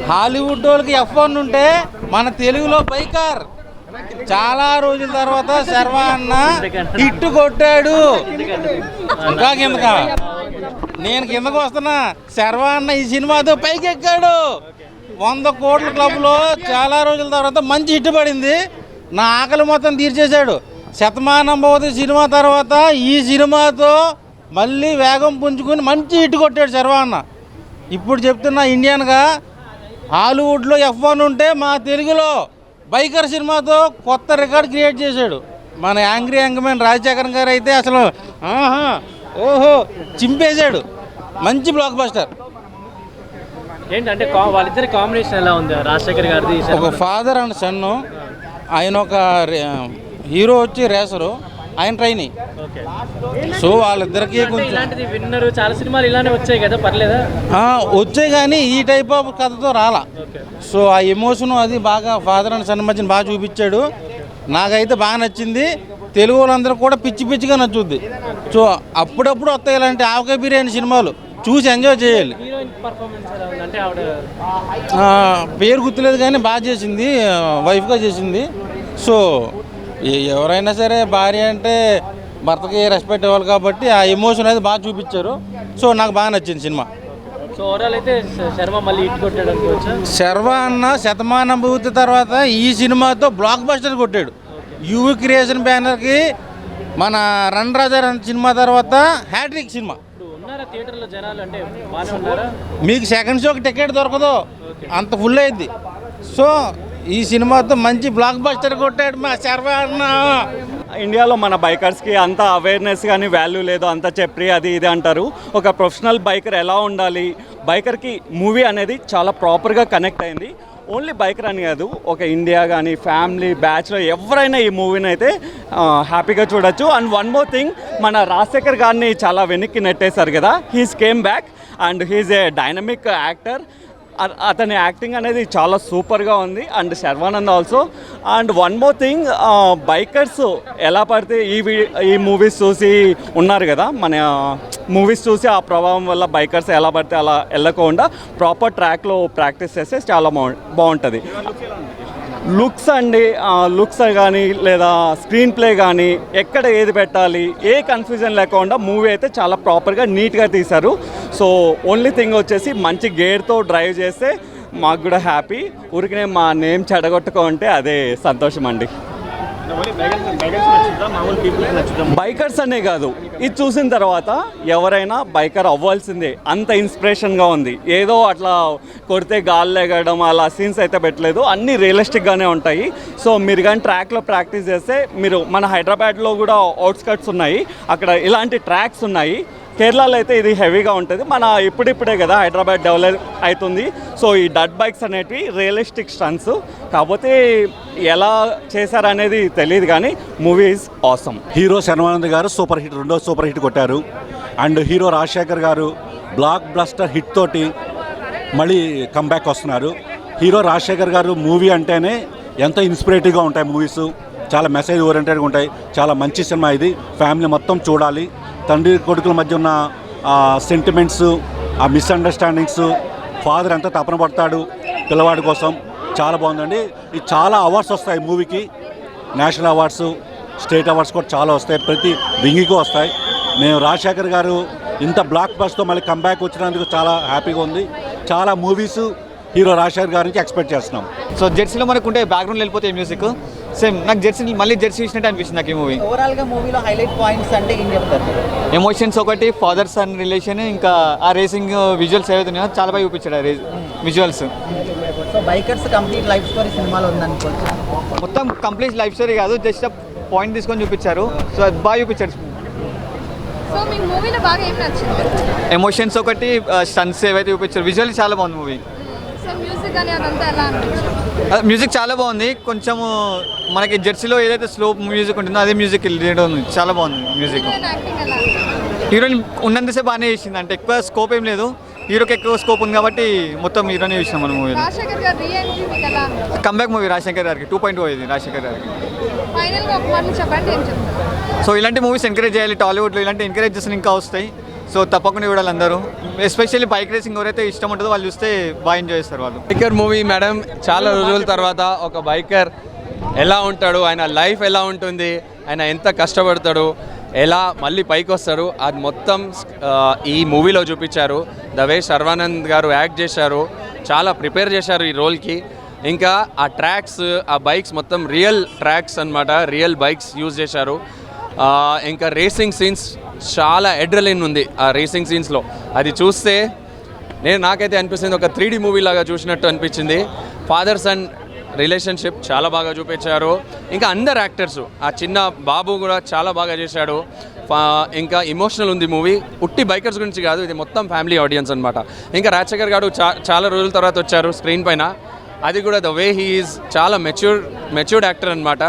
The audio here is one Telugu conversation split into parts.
హాలీవుడ్ వాళ్ళకి F1 ఉంటే మన తెలుగులో బైకర్. చాలా రోజుల తర్వాత శర్వా అన్న హిట్ కొట్టాడు. ఇంకా కిందకా నేను కిందకు వస్తున్నా. శర్వా అన్న ఈ సినిమాతో పైకి ఎక్కాడు. 100 కోట్ల క్లబ్లో చాలా రోజుల తర్వాత మంచి హిట్ పడింది. నా ఆకలి మొత్తం తీర్చేశాడు. శతమానం భవతి సినిమా తర్వాత ఈ సినిమాతో మళ్ళీ వేగం పుంజుకుని మంచి హిట్ కొట్టాడు శర్వా అన్న. ఇప్పుడు చెప్తున్నా, ఇండియన్గా హాలీవుడ్లో F1 ఉంటే మా తెలుగులో బైకర్ సినిమాతో కొత్త రికార్డ్ క్రియేట్ చేశాడు. మన యాంగ్రీ యంగ్మెన్ రాజశేఖర్ గారు అయితే అసలు ఓహో చింపేశాడు. మంచి బ్లాక్ బస్టర్. ఏంటంటే వాళ్ళిద్దరి కాంబినేషన్ ఎలా ఉంది? రాజశేఖర్ గారిది ఒక ఫాదర్ అండ్ సన్ను. ఆయన ఒక హీరో వచ్చి రేసరు, ఆయన ట్రైనింగ్. సో వాళ్ళిద్దరికి కొంచెం విన్నరు. చాలా సినిమాలు ఇలానే వచ్చాయి కదా, పర్లేదా? వచ్చాయి కానీ ఈ టైప్ ఆఫ్ కథతో రాలా. సో ఆ ఎమోషన్ అది బాగా ఫాదర్ అండ్ సన్ మధ్యన బాగా చూపించాడు. నాకైతే బాగా నచ్చింది. తెలుగు వాళ్ళందరూ కూడా పిచ్చి పిచ్చిగా నచ్చుద్ది. సో అప్పుడప్పుడు వస్తాయి ఇలాంటి ఆవకాయ బిర్యానీ సినిమాలు, చూసి ఎంజాయ్ చేయాలి. పేరు గుర్తులేదు కానీ బాగా చేసింది, వైఫ్గా చేసింది. సో ఎవరైనా సరే భార్య అంటే భర్తకి రెస్పెక్ట్ ఇవ్వాలి కాబట్టి ఆ ఎమోషన్ అనేది బాగా చూపించారు. సో నాకు బాగా నచ్చింది సినిమా. సో ఓవరాల్ అయితే శర్మ మళ్ళీ హిట్ కొట్టాడు అనుకోవచ్చా? శర్వా అన్న శతమానం భూతి తర్వాత ఈ సినిమాతో బ్లాక్ బస్టర్ కొట్టాడు. యువి క్రియేషన్ బ్యానర్కి మన రన్ రాజా రన్ సినిమా తర్వాత హ్యాట్రిక్ సినిమా. థియేటర్లో జనాలు అంటే బాగానే ఉన్నారా? మీకు సెకండ్ షోకి టికెట్ దొరకదు, అంత ఫుల్ అయింది. సో ఈ సినిమాతో మంచి బ్లాక్ బస్టర్ కొట్టాడు మా శర్వా అన్న. ఇండియాలో మన బైకర్స్కి అంత అవేర్నెస్ కానీ వాల్యూ లేదు, అంత చెప్పి అది ఇది అంటారు. ఒక ప్రొఫెషనల్ బైకర్ ఎలా ఉండాలి, బైకర్కి మూవీ అనేది చాలా ప్రాపర్గా కనెక్ట్ అయింది. ఓన్లీ బైకర్ అని కాదు, ఒక ఇండియా కానీ ఫ్యామిలీ బ్యాచ్లో ఎవరైనా ఈ మూవీని అయితే హ్యాపీగా చూడొచ్చు. అండ్ వన్ మోర్ థింగ్, మన రాజశేఖర్ గారిని చాలా వెనక్కి నెట్టేశారు కదా, he's came back and he's a dynamic actor. అతని యాక్టింగ్ అనేది చాలా సూపర్గా ఉంది. And Sharwanand also. And one more thing, bikers ఎలా పడితే ఈ మూవీస్ చూసి ఉన్నారు కదా, మన మూవీస్ చూసి ఆ ప్రభావం వల్ల బైకర్స్ ఎలా పడితే అలా వెళ్ళకుండా ప్రాపర్ ట్రాక్లో ప్రాక్టీస్ చేస్తే చాలా బాగుంటుంది. లుక్స్ అండి, లుక్స్ కానీ లేదా స్క్రీన్ ప్లే కానీ ఎక్కడ ఏది పెట్టాలి ఏ కన్ఫ్యూజన్ లేకుండా మూవీ అయితే చాలా ప్రాపర్గా నీట్గా తీశారు. సో ఓన్లీ థింగ్ వచ్చేసి మంచి గేర్తో డ్రైవ్ చేస్తే మాకు కూడా హ్యాపీ. ఊరికనే మా నేమ్ చెడగొట్టుకుంటే అదే సంతోషం అండి. బైకర్స్ అనే కాదు, ఇది చూసిన తర్వాత ఎవరైనా బైకర్ అవ్వాల్సిందే, అంత ఇన్స్పిరేషన్గా ఉంది. ఏదో అట్లా కొడితే గాలి లేగడం అలా సీన్స్ అయితే పెట్టలేదు, అన్నీ రియలిస్టిక్గానే ఉంటాయి. సో మీరు కానీ ట్రాక్లో ప్రాక్టీస్ చేస్తే, మీరు మన హైదరాబాద్లో కూడా అవుట్స్కట్స్ ఉన్నాయి, అక్కడ ఇలాంటి ట్రాక్స్ ఉన్నాయి. కేరళలో అయితే ఇది హెవీగా ఉంటుంది. మన ఇప్పుడిప్పుడే కదా హైదరాబాద్ డెవలప్ అవుతుంది. సో ఈ డట్ బైక్స్ అనేటివి రియలిస్టిక్ స్టన్స్, కాకపోతే ఎలా చేశారనేది తెలియదు కానీ movie is awesome. Hero Sharwanand గారు సూపర్ హిట్, రెండో సూపర్ హిట్ కొట్టారు. అండ్ హీరో రాజశేఖర్ గారు బ్లాక్ బస్టర్ హిట్ తోటి మళ్ళీ కంబ్యాక్ వస్తున్నారు. హీరో రాజశేఖర్ గారు మూవీ అంటేనే ఎంతో ఇన్స్పిరేటివ్గా ఉంటాయి మూవీస్, చాలా మెసేజ్ ఓరియంటెడ్గా ఉంటాయి. చాలా మంచి సినిమా ఇది, ఫ్యామిలీ మొత్తం చూడాలి. తండ్రి కొడుకుల మధ్య ఉన్న సెంటిమెంట్స్, ఆ మిస్అండర్స్టాండింగ్స్, ఫాదర్ ఎంత తపన పడతాడు పిల్లవాడి కోసం, చాలా బాగుందండి. ఇది చాలా అవార్డ్స్ వస్తాయి మూవీకి, నేషనల్ అవార్డ్స్, స్టేట్ అవార్డ్స్ కూడా చాలా వస్తాయి, ప్రతి వింగికి వస్తాయి. మేము రాజశేఖర్ గారు ఇంత బ్లాక్ బస్తో మళ్ళీ కంబ్యాక్ వచ్చినందుకు చాలా హ్యాపీగా ఉంది. చాలా మూవీస్ హీరో రాజశేఖర్ గారి నుంచి ఎక్స్పెక్ట్ చేస్తున్నాం. సో జెర్సీలో మనకు ఉంటే బ్యాక్గ్రౌండ్ వెళ్ళిపోతే మ్యూజిక్ సేమ్ నాకు మళ్ళీ జెర్సీ ఇచ్చినట్టు అనిపిస్తుంది నాకు ఈ మూవీ. ఓవరాల్గా మూవీలో హైలైట్ పాయింట్స్ అంటే ఏం చెప్తారు? ఎమోషన్స్ ఒకటి, ఫాదర్ సన్ రిలేషన్, ఇంకా ఆ రేసింగ్ విజువల్స్ ఏవైతున్నాయో చాలా బాగా చూపించాడు ఆ visuals. So bikers complete life story సినిమాలో ఉందనుకోవచ్చు. మొత్తం కంప్లీట్ లైఫ్ స్టోరీ కాదు, జస్ట్ పాయింట్ తీసుకొని చూపించారు. సో అది బాగా చూపించాడు. సో మీ మూవీలో బాగా ఏం నచ్చింది? ఎమోషన్స్ ఒకటి, స్టన్స్ ఏవైతే చూపించారు, విజువల్ చాలా బాగుంది మూవీ. సో మ్యూజిక్ అని అదంతా ఎలా అనిపించింది? మ్యూజిక్ చాలా బాగుంది. కొంచెము మనకి జెర్సీలో ఏదైతే స్లో మ్యూజిక్ ఉంటుందో అదే మ్యూజిక్ ఉంది, చాలా బాగుంది మ్యూజిక్. హీరోయిన్ ఉన్నంతసేపు బాగానే చేసింది, అంటే ఎక్కువ స్కోప్ ఏం లేదు, హీరోకి ఎక్కువ స్కోప్ ఉంది కాబట్టి మొత్తం హీరోనే చూసినాం మన మూవీలో. కంబ్యాక్ మూవీ రాజశేఖర్ గారికి 2.0 ఇది రాజశేఖర్ గారికి. సో ఇలాంటి మూవీస్ ఎంకరేజ్ చేయాలి, టాలీవుడ్లో ఇలాంటి ఎంకరేజ్ చేస్తే ఇంకా వస్తాయి. సో తప్పకుండా చూడాలి అందరూ, ఎస్పెషల్లీ బైక్ రేసింగ్ ఎవరైతే ఇష్టం ఉంటుందో వాళ్ళు చూస్తే బాగా ఎంజాయ్ చేస్తారు వాళ్ళు. బైకర్ మూవీ మేడం, చాలా రోజుల తర్వాత ఒక బైకర్ ఎలా ఉంటాడు, ఆయన లైఫ్ ఎలా ఉంటుంది, ఆయన ఎంత కష్టపడతాడు, ఎలా మళ్ళీ పైకి వస్తాడు, అది మొత్తం ఈ మూవీలో చూపించారు. ద వే శర్వానంద్ గారు యాక్ట్ చేశారు, చాలా ప్రిపేర్ చేశారు ఈ రోల్కి. ఇంకా ఆ ట్రాక్స్, ఆ బైక్స్ మొత్తం రియల్ ట్రాక్స్ అన్నమాట, రియల్ బైక్స్ యూజ్ చేశారు. ఇంకా రేసింగ్ సీన్స్ చాలా అడ్రినలిన్ ఉంది ఆ రేసింగ్ సీన్స్లో. అది చూస్తే నాకైతే అనిపిస్తుంది ఒక 3D మూవీ లాగా చూసినట్టు అనిపించింది. ఫాదర్ సన్ రిలేషన్షిప్ చాలా బాగా చూపించారు. ఇంకా అందరు యాక్టర్స్, ఆ చిన్న బాబు కూడా చాలా బాగా చేశాడు. ఇంకా ఎమోషనల్ ఉంది మూవీ. ఉట్టి బైకర్స్ గురించి కాదు, ఇది మొత్తం ఫ్యామిలీ ఆడియన్స్ అనమాట. ఇంకా రాజశేఖర్ గారు చాలా రోజుల తర్వాత వచ్చారు స్క్రీన్ పైన. అది కూడా ద వే హీ ఈజ్ చాలా మెచ్యూర్డ్ యాక్టర్ అనమాట.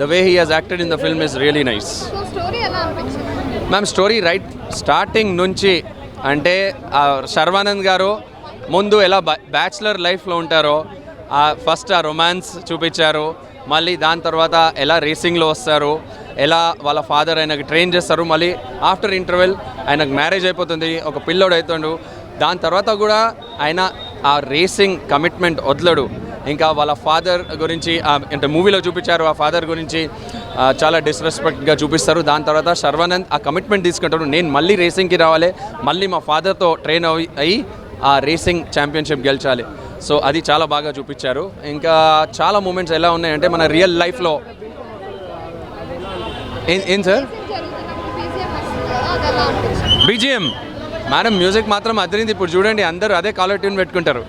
The way he has acted in the film is really nice. So story ఎలా అనిపించింది మ్యామ్? స్టోరీ రైట్ స్టార్టింగ్ నుంచి, అంటే శర్వానంద్ గారు ముందు ఎలా బ్యాచులర్ లైఫ్లో ఉంటారో, ఫస్ట్ ఆ రొమాన్స్ చూపించారు. మళ్ళీ దాని తర్వాత ఎలా రేసింగ్లో వస్తారు, ఎలా వాళ్ళ ఫాదర్ ఆయనకు ట్రైన్ చేస్తారు. మళ్ళీ ఆఫ్టర్ ఇంటర్వెల్ ఆయనకు మ్యారేజ్ అయిపోతుంది, ఒక పిల్లోడు అవుతాడు. దాని తర్వాత కూడా ఆయన ఆ రేసింగ్ కమిట్మెంట్ వదలడు. ఇంకా వాళ్ళ ఫాదర్ గురించి అంటే మూవీలో చూపించారు, ఆ ఫాదర్ గురించి చాలా డిస్రెస్పెక్ట్గా చూపిస్తారు. దాని తర్వాత శర్వానంద్ ఆ కమిట్మెంట్ తీసుకుంటాడు, నేను మళ్ళీ రేసింగ్కి రావాలి, మళ్ళీ మా ఫాదర్తో ట్రైన్ అయ్యి ఆ రేసింగ్ ఛాంపియన్షిప్ గెలిచాలి. సో అది చాలా బాగా చూపించారు. ఇంకా చాలా మూమెంట్స్ ఎలా ఉన్నాయంటే మన రియల్ లైఫ్లో ఏం సార్ బీజిఎం మేడం, మ్యూజిక్ మాత్రం అదిరింది. ఇప్పుడు చూడండి, అందరూ అదే కాలర్ ట్యూన్ పెట్టుకుంటారు.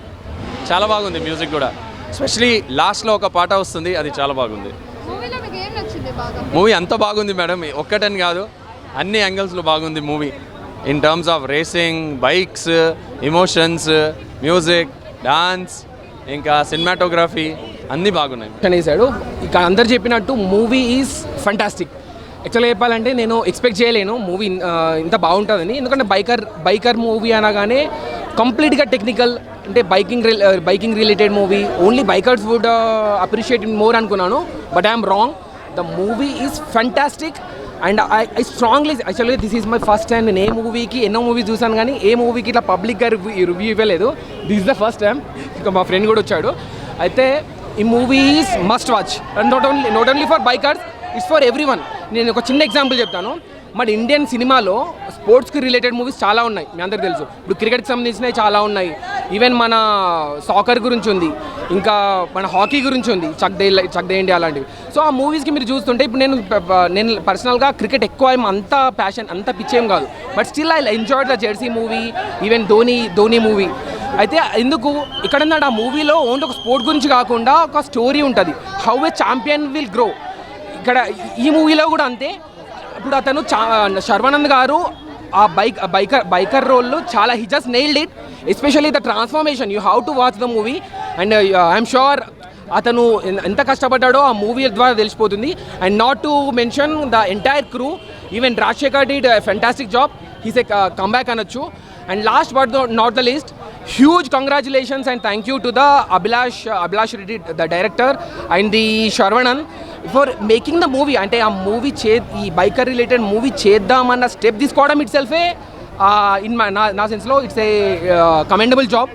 చాలా బాగుంది మ్యూజిక్ కూడా. ఎస్పెషలీ లాస్ట్లో ఒక పాట వస్తుంది, అది చాలా బాగుంది. మూవీలో మీకు ఏం నచ్చింది బాగా? మూవీ అంత బాగుంది మేడం, ఒక్కటని కాదు, అన్ని యాంగిల్స్లో బాగుంది movie. In terms of racing, bikes, emotions, music, dance, ఇంకా సినిమాటోగ్రఫీ అన్నీ బాగున్నాయి. వేసాడు. ఇక అందరు చెప్పినట్టు మూవీ ఈజ్ ఫంటాస్టిక్. యాక్చువల్గా చెప్పాలంటే నేను ఎక్స్పెక్ట్ చేయలేను మూవీ ఇంత బాగుంటుందని. ఎందుకంటే బైకర్ మూవీ అనగానే కంప్లీట్గా టెక్నికల్, అంటే biking related movie, only bikers would appreciate more అనుకున్నాను. But I'm wrong. The movie is fantastic and I strongly, యాక్చువల్గా this is my first time. నేను ఏ మూవీకి ఎన్నో మూవీస్ చూసాను కానీ ఏ మూవీకి ఇట్లా పబ్లిక్గా రివ్యూ ఇవ్వలేదు. This is the first time. ఇంకా మా ఫ్రెండ్ కూడా వచ్చాడు. అయితే ఈ movie is must watch. And not only for bikers, it's for every one. నేను ఒక చిన్న ఎగ్జాంపుల్ చెప్తాను. మన ఇండియన్ సినిమాలో స్పోర్ట్స్కి రిలేటెడ్ మూవీస్ చాలా ఉన్నాయి, మీ అందరికి తెలుసు. ఇప్పుడు క్రికెట్కి సంబంధించినవి చాలా ఉన్నాయి. ఈవెన్ మన సాకర్ గురించి ఉంది, ఇంకా మన హాకీ గురించి ఉంది, చక్ దే ఇండియా అలాంటివి. సో ఆ మూవీస్కి మీరు చూస్తుంటే, ఇప్పుడు నేను పర్సనల్గా క్రికెట్ ఎక్కువ అంత ప్యాషన్, అంత పిచ్చేం కాదు. But still I enjoyed the Jersey movie, even Dhoni movie. అయితే ఎందుకు ఇక్కడ ఆ మూవీలో ఓన్లీ ఒక స్పోర్ట్ గురించి కాకుండా ఒక స్టోరీ ఉంటుంది, how a champion will grow. ఇక్కడ ఈ మూవీలో కూడా అంతే. ఇప్పుడు అతను శర్వానంద్ గారు ఆ బైకర్ రోల్లో చాలా, he just nailed it. Especially the transformation, you have to watch the movie. And I'm sure అతను ఎంత కష్టపడ్డాడో ఆ మూవీ ద్వారా తెలిసిపోతుంది. And not to mention the entire crew, even Rajasekhar did fantastic job. He's a comeback అనొచ్చు. And last but not the least, huge congratulations and thank you to the Abhilash Reddy, the director, and the Sharvanan for making the movie. Ante aa movie ee biker related movie cheddam anna step తీసుకోవడం itself in na sense lo it's a commendable job.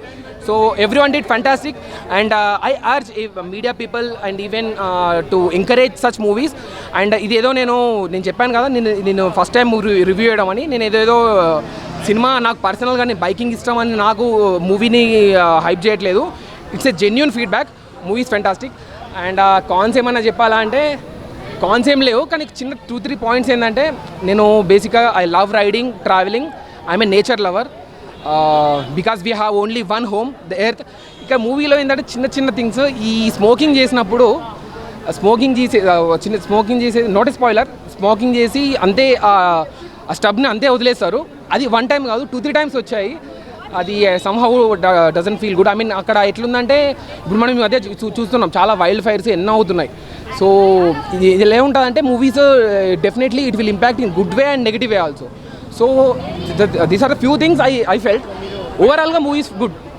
So everyone did fantastic and I urge media people and even to encourage such movies. And idedo నేను చెప్పాను కదా, నేను ఫస్ట్ టైం రివ్యూ చేయడం అని. నేను ఏదేదో సినిమా, నాకు పర్సనల్గా బైకింగ్ ఇష్టం అని నాకు మూవీని హైప్ చేయట్లేదు. It's a genuine feedback. Movie is fantastic. And cons ఏమన్నా చెప్పాలా అంటే కాన్స్ ఏం లేవు, కానీ చిన్న 2-3 పాయింట్స్ ఏంటంటే, నేను బేసిక్గా I love riding, travelling, I'm a nature lover because we have only one home, the earth. ఇక మూవీలో ఏంటంటే చిన్న థింగ్స్, ఈ స్మోకింగ్ చేసినప్పుడు స్మోకింగ్ చేసే నాట్ ఎ స్పాయిలర్, స్మోకింగ్ చేసి అంతే ఆ స్టబ్ని అంతే వదిలేస్తారు. అది 1 టైం కాదు, 2-3 టైమ్స్ వచ్చాయి. అది somehow doesn't feel good. I mean అక్కడ ఎట్లుందంటే, ఇప్పుడు మనం అదే చూస్తున్నాం, చాలా వైల్డ్ ఫైర్స్ ఎన్నో అవుతున్నాయి. సో ఇది ఏముంటుందంటే, movies definitely it will impact in good way and negative way also. So these are the few things I felt. ఓవరాల్గా మూవీస్ గుడ్.